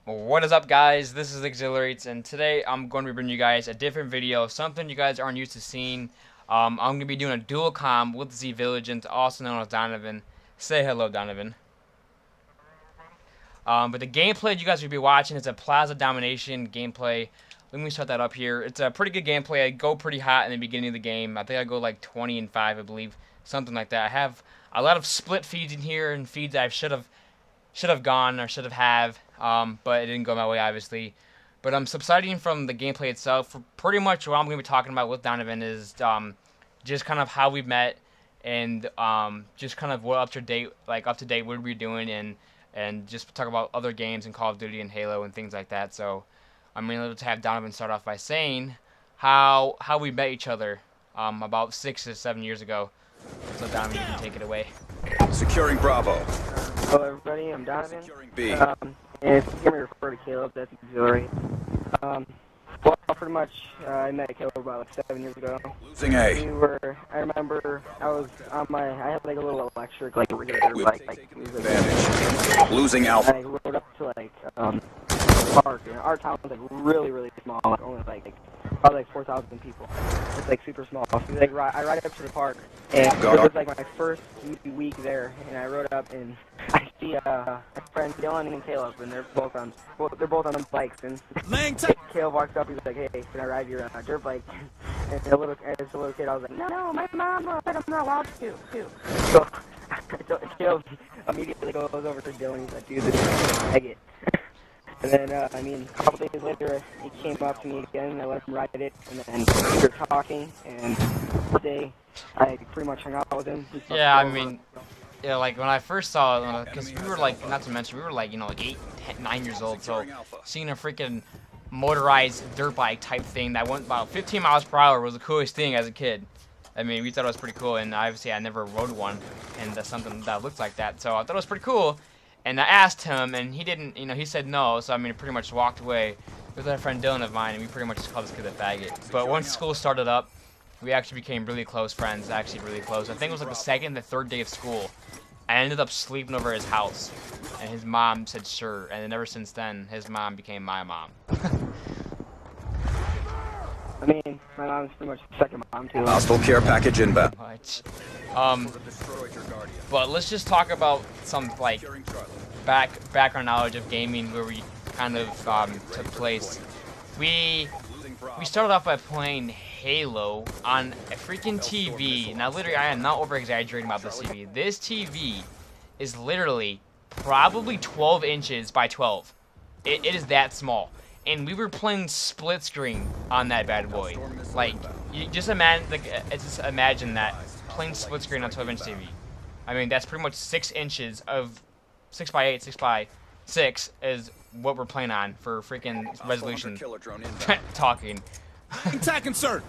What is up, guys? This is EXR8, and today I'm going to be bringing you guys a different video, something you guys aren't used to seeing. I'm going to be doing a dual comm with zViGiLanT, also known as Donovan. Say hello, Donovan. But the gameplay you guys will be watching is a Plaza Domination gameplay. Let me start that up here. It's a pretty good gameplay. I go pretty hot in the beginning of the game. I think I go like 20-5, I believe, something like that. I have a lot of split feeds in here and feeds I should have gone or should have, but it didn't go my way, obviously. But I'm subsiding from the gameplay itself. Pretty much what I'm going to be talking about with Donovan is just kind of how we met and just kind of what up to date what we're doing and just talk about other games in Call of Duty and Halo and things like that. So I'm going to have Donovan start off by saying how we met each other about 6 to 7 years ago. So Donovan, you can take it away. Securing Bravo. Hello everybody, I'm Donovan. B. And if you hear me refer to Caleb, that's auxiliary. Well, pretty much, I met Caleb about like 7 years ago. Losing A. I remember, I was on I had like a little electric, like regular dirt bike. It was, like, Advantage. Losing Alpha. I rode up to like, park, and our town was like really small, like only probably like 4,000 people. It's like super small. So like I ride up to the park, and it was like my first week there, and I rode up and I see my friends Dylan and Caleb, and they're both on bikes, and Caleb walks up, he's like, "Hey, can I ride your dirt bike?" And as a little kid, I was like, "No, my mom said I'm not allowed to." So Caleb immediately goes over to Dylan, he's like, "Dude, this is a faggot." And then, I mean, a couple days later, he came up to me again, and I let him ride it, and then we were talking, and today, I pretty much hung out with him. Yeah, I mean, yeah, like when I first saw it, because we were like, not to mention, we were like, you know, like 8, 10, 9 years old, so seeing a freaking motorized dirt bike type thing that went about 15 miles per hour was the coolest thing as a kid. I mean, we thought it was pretty cool, and obviously I never rode one, and that's something that looks like that, so I thought it was pretty cool. And I asked him, and he didn't, you know, he said no, so I mean, pretty much walked away with a friend Dylan of mine, and we pretty much just called this kid a faggot. But once school started up, we actually became really close friends, actually really close. I think it was like the second, the third day of school. I ended up sleeping over his house, and his mom said sure, and then ever since then, his mom became my mom. I mean, my mom's pretty much the second mom, too. Hostile care package inbound. Much. But let's just talk about some, like, background knowledge of gaming where we kind of took place. We started off by playing Halo on a freaking TV. Now, literally, I am not over-exaggerating about this TV. This TV is literally probably 12 inches by 12. It is that small. And we were playing split screen on that bad boy. Like, you just imagine that, playing split screen on 12-inch TV. I mean, that's pretty much 6 inches of 6 by 8, 6 by 6 is what we're playing on for freaking resolution. Talking. Attack insert.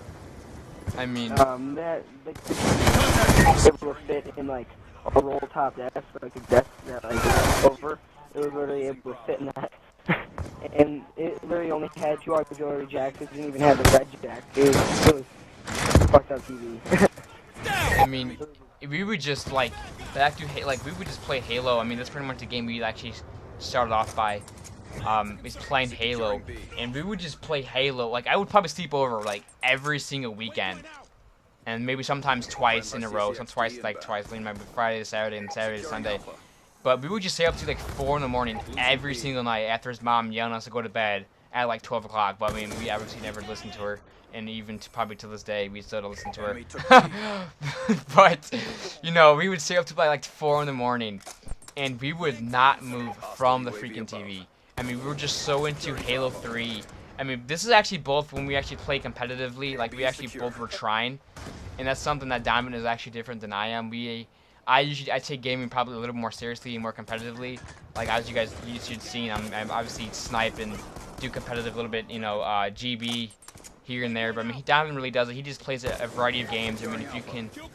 I mean, that able to fit in like a roll top desk, like a desk that like over. It was literally able to fit in that, and it literally only had 2 auxiliary jacks. It didn't even have the red jack. It was fucked up TV. I mean, we would just like we would just play Halo. I mean, that's pretty much the game we actually started off by. Is playing Halo, and we would just play Halo. Like, I would probably sleep over like every single weekend, and maybe sometimes twice in a row. Twice, maybe Friday to Saturday and Saturday to Sunday. But we would just stay up to like 4 in the morning every single night after his mom yelling us to go to bed at like 12 o'clock. But I mean, we obviously never listened to her, and even probably to this day, we still don't listen to her. But you know, we would stay up to like 4 in the morning, and we would not move from the freaking TV. I mean, we were just so into Halo 3. I mean, this is actually both when we actually play competitively, like we actually both were trying, and that's something that Diamond is actually different than I am. I take gaming probably a little more seriously and more competitively. Like, as you guys should see, I'm obviously snipe and do competitive a little bit, you know, GB here and there. But I mean, Donovan really does it. He just plays a variety of games. I mean,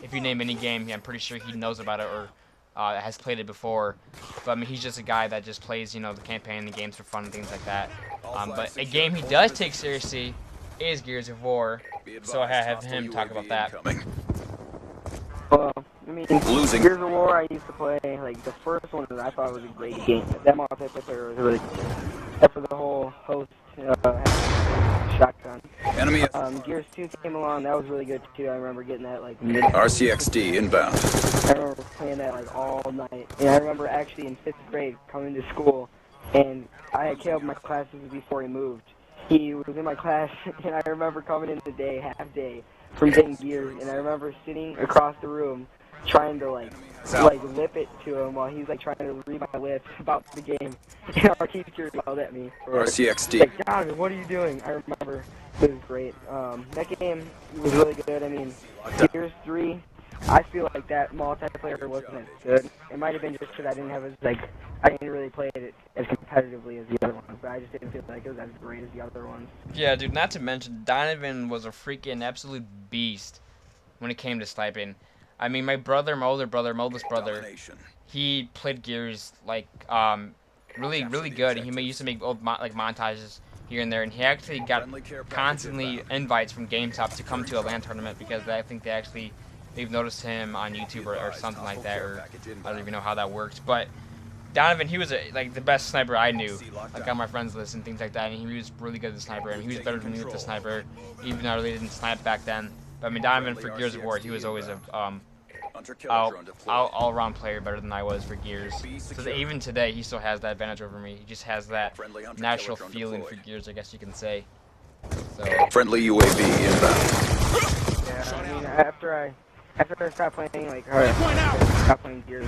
if you name any game, I'm pretty sure he knows about it or has played it before. But I mean, he's just a guy that just plays, you know, the campaign, the games for fun and things like that. But a game he does take seriously is Gears of War. So I have him talk about that. Well, I mean, Losing. Gears of War I used to play, like, the first one I thought was a great game. That multiplayer was really good. Except for the whole host shotgun. Enemy Gears 2 came along, that was really good too. I remember getting that, like, RCXD inbound. I remember playing that, like, all night. And I remember actually in 5th grade coming to school, and I had killed my classes before he moved. He was in my class, and I remember coming in the day, half day, from getting Gears, and I remember sitting across the room trying to, like lip it to him while he's, like, trying to read my lips about the game. And our teacher yelled at me. RCXD. Like, Donovan, what are you doing? I remember. It was great. That game was really good. I mean, Gears 3, I feel like that multiplayer wasn't as good. It might have been just because I didn't really play it as competitively as the other ones, but I just didn't feel like it was as great as the other ones. Yeah, dude, not to mention, Donovan was a freaking absolute beast when it came to sniping. I mean, my older brother, my oldest brother, he played Gears, like, really, really good. And he used to make old, like, montages here and there, and he actually got constantly invites from GameStop to come to a LAN tournament because I think they've noticed him on YouTube or something like that, or I don't even know how that works. But Donovan, he was like the best sniper I knew, like on my friends list and things like that. And he was really good as a sniper, and he was better than me with the sniper, even though I really didn't snipe back then. But I mean, Donovan for Gears of War, he was always a all-around player, better than I was for Gears. So that even today, he still has that advantage over me. He just has that natural feeling for Gears, I guess you can say. So. Friendly UAV inbound. Yeah, I mean, after I stopped playing, like, I stopped playing Gears,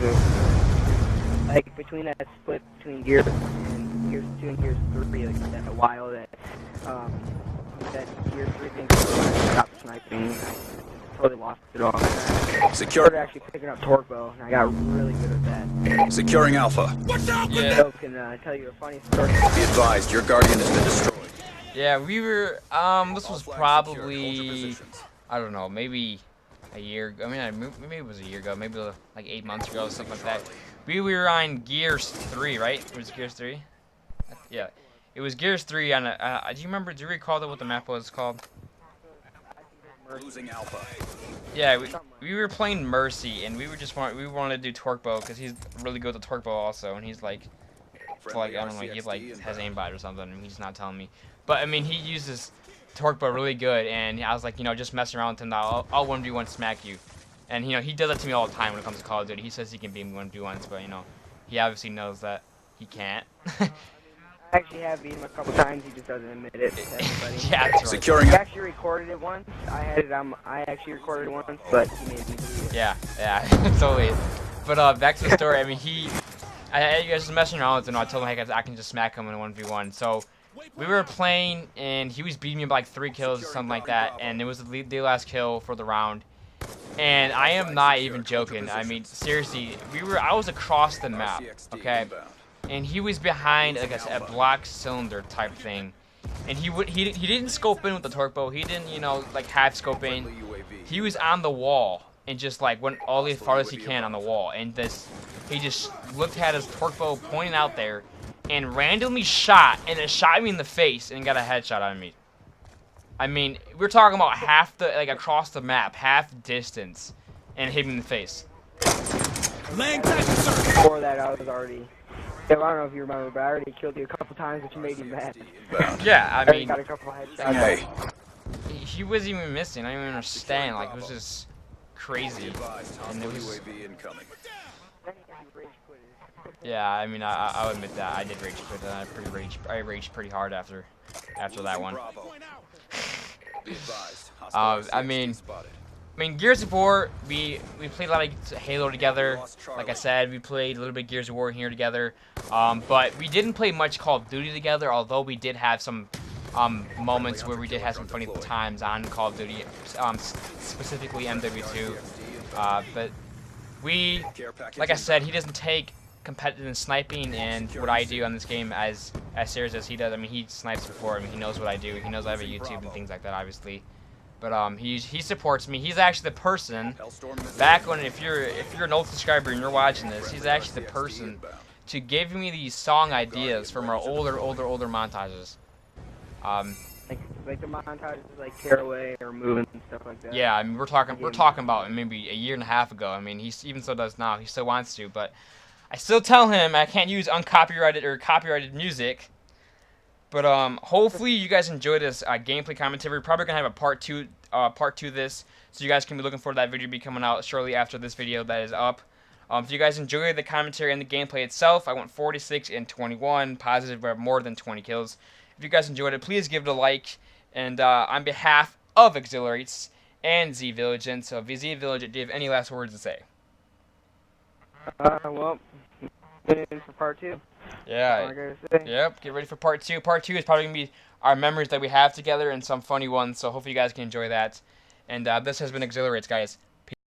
like, between that split between Gears and Gears 2 and Gears 3, like, that a while that Gears 3 thing stopped sniping. Totally lost it all. I started actually picking up torque bow, and I got really good at that. Securing Alpha. Yeah. So can tell you a funny story. Be advised, your Guardian has been destroyed. Yeah, we were, this was probably, I don't know, maybe a year, I mean, maybe it was a year ago, maybe like 8 months ago, something like that. We were on Gears 3, right? It was Gears 3? Yeah. It was Gears 3 on do you recall what the map was called? Losing Alpha. Yeah, we were playing Mercy, and we wanted to do torque bow because he's really good with the torque bow also, and he's like, I don't know, he like has aimbot or something, and he's not telling me. But I mean, he uses torque bow really good, and I was like, you know, just messing around with him. I'll 1v1 smack you, and you know, he does that to me all the time when it comes to Call of Duty. He says he can beat me 1v1s, but you know, he obviously knows that he can't. I actually have beat him a couple times, he just doesn't admit it to everybody. Yeah, that's right. Securing. He actually recorded it once. I actually recorded it once, but he made me do it. Yeah, totally. But back to the story. I mean, I was just messing around with him. I told him, hey, I can just smack him in a 1v1. So we were playing, and he was beating me by like 3 kills or something like that, and it was the last kill for the round. And I am not even joking. I mean, seriously, I was across the map, okay? And he was behind, like a block cylinder type thing, and he didn't scope in with the torque bow. He didn't, you know, like half scope in. He was on the wall and just like went all the farthest he can on the wall, and he just looked at his torque bow pointing out there, and randomly shot, and it shot me in the face and got a headshot on me. I mean, we're talking about across the map, half distance, and hit me in the face. Before that, I was already. I don't know if you remember, but I already killed you a couple times, which made you mad. Yeah, I mean, got a couple of headshots. Hey. He wasn't even missing. I don't even understand. Like, it was just crazy. And it was. Yeah, I mean, I'll admit that I did rage quit. I raged pretty hard after that one. I mean, Gears of War, we played a lot of Halo together. Like I said, we played a little bit Gears of War here together. But we didn't play much Call of Duty together, although we did have some moments where we did have some funny times on Call of Duty, specifically MW2. But like I said, he doesn't take competitive sniping and what I do on this game as serious as he does. I mean, he snipes before. I mean, he knows what I do. He knows I have a YouTube and things like that, obviously. But he supports me. He's actually the person back when if you're an old subscriber and you're watching this, he's actually the person to give me these song ideas from our older montages. Like the montages, like Caraway or moving and stuff like that. Yeah, I mean we're talking about maybe a year and a half ago. I mean he even still does now. He still wants to, but I still tell him I can't use uncopyrighted or copyrighted music. But hopefully you guys enjoyed this gameplay commentary. We're probably gonna have a part two of this, so you guys can be looking for that video to be coming out shortly after this video that is up. If you guys enjoyed the commentary and the gameplay itself, I went 46 and 21, positive or more than 20 kills. If you guys enjoyed it, please give it a like. And on behalf of EXR8 and zViGiLanT, so zViGiLanT, do you have any last words to say? Well, tune in for part 2. Yeah. Yep. Get ready for part 2. Part 2 is probably gonna be our memories that we have together and some funny ones. So hopefully you guys can enjoy that. And this has been EXR8, guys.